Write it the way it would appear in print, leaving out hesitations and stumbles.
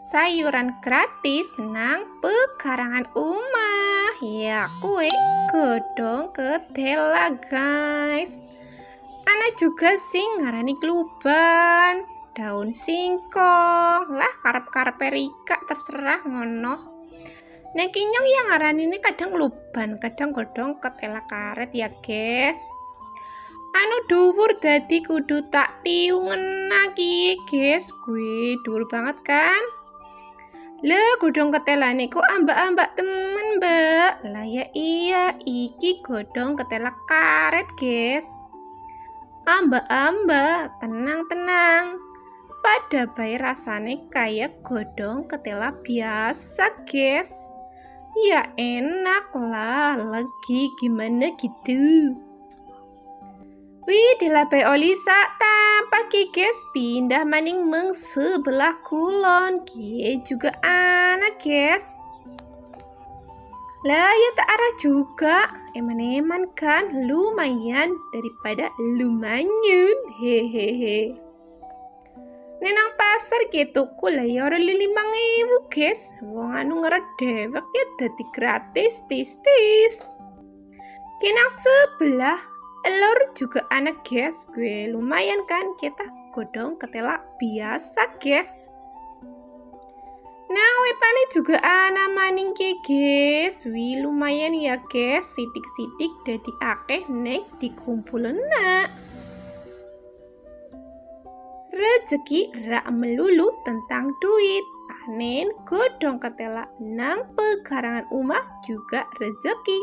sayuran gratis nang pekarangan omah. Ya kue godhong ketela guys. Ana juga sing ngarani kluban, daun singkong, lah karep-karepe Rika terserah ngono. Nek kinyong yang ngarani ini kadang kluban, kadang godhong ketela karet ya guys. Anu dhuwur dadi kudu tak tiungen iki guys, gue dhuwur banget kan? Lah godhong ketela niku ambak-ambak temen mbak. Lah ya iya, iki godhong ketela karet guys. Ambak-ambak, tenang-tenang. Pada bayi rasane kayak godhong ketela biasa guys. Ya enak lah, lagi gimana gitu. Wih, dilapai Olisa tampak guys pindah maning meng sebelah kulon. Kie juga anak guys. Lah ya tak arah juga. Eman-eman kan lumayan daripada lumayan. Hehehe. Nenang pasar gitu kula ya ora 5.000 guys. Wong anu ngeredewek ya dadi gratis tis-tis. Kenang sebelah elor juga anak guys, gue lumayan kan kita godhong ketela biasa guys. Nah wetane juga ana maning guys, wih lumayan ya guys, sidik-sidik dadi akeh nek dikumpulena. Rezeki rak melulu tentang duit, panen godhong ketela nang pekarangan omah juga rezeki.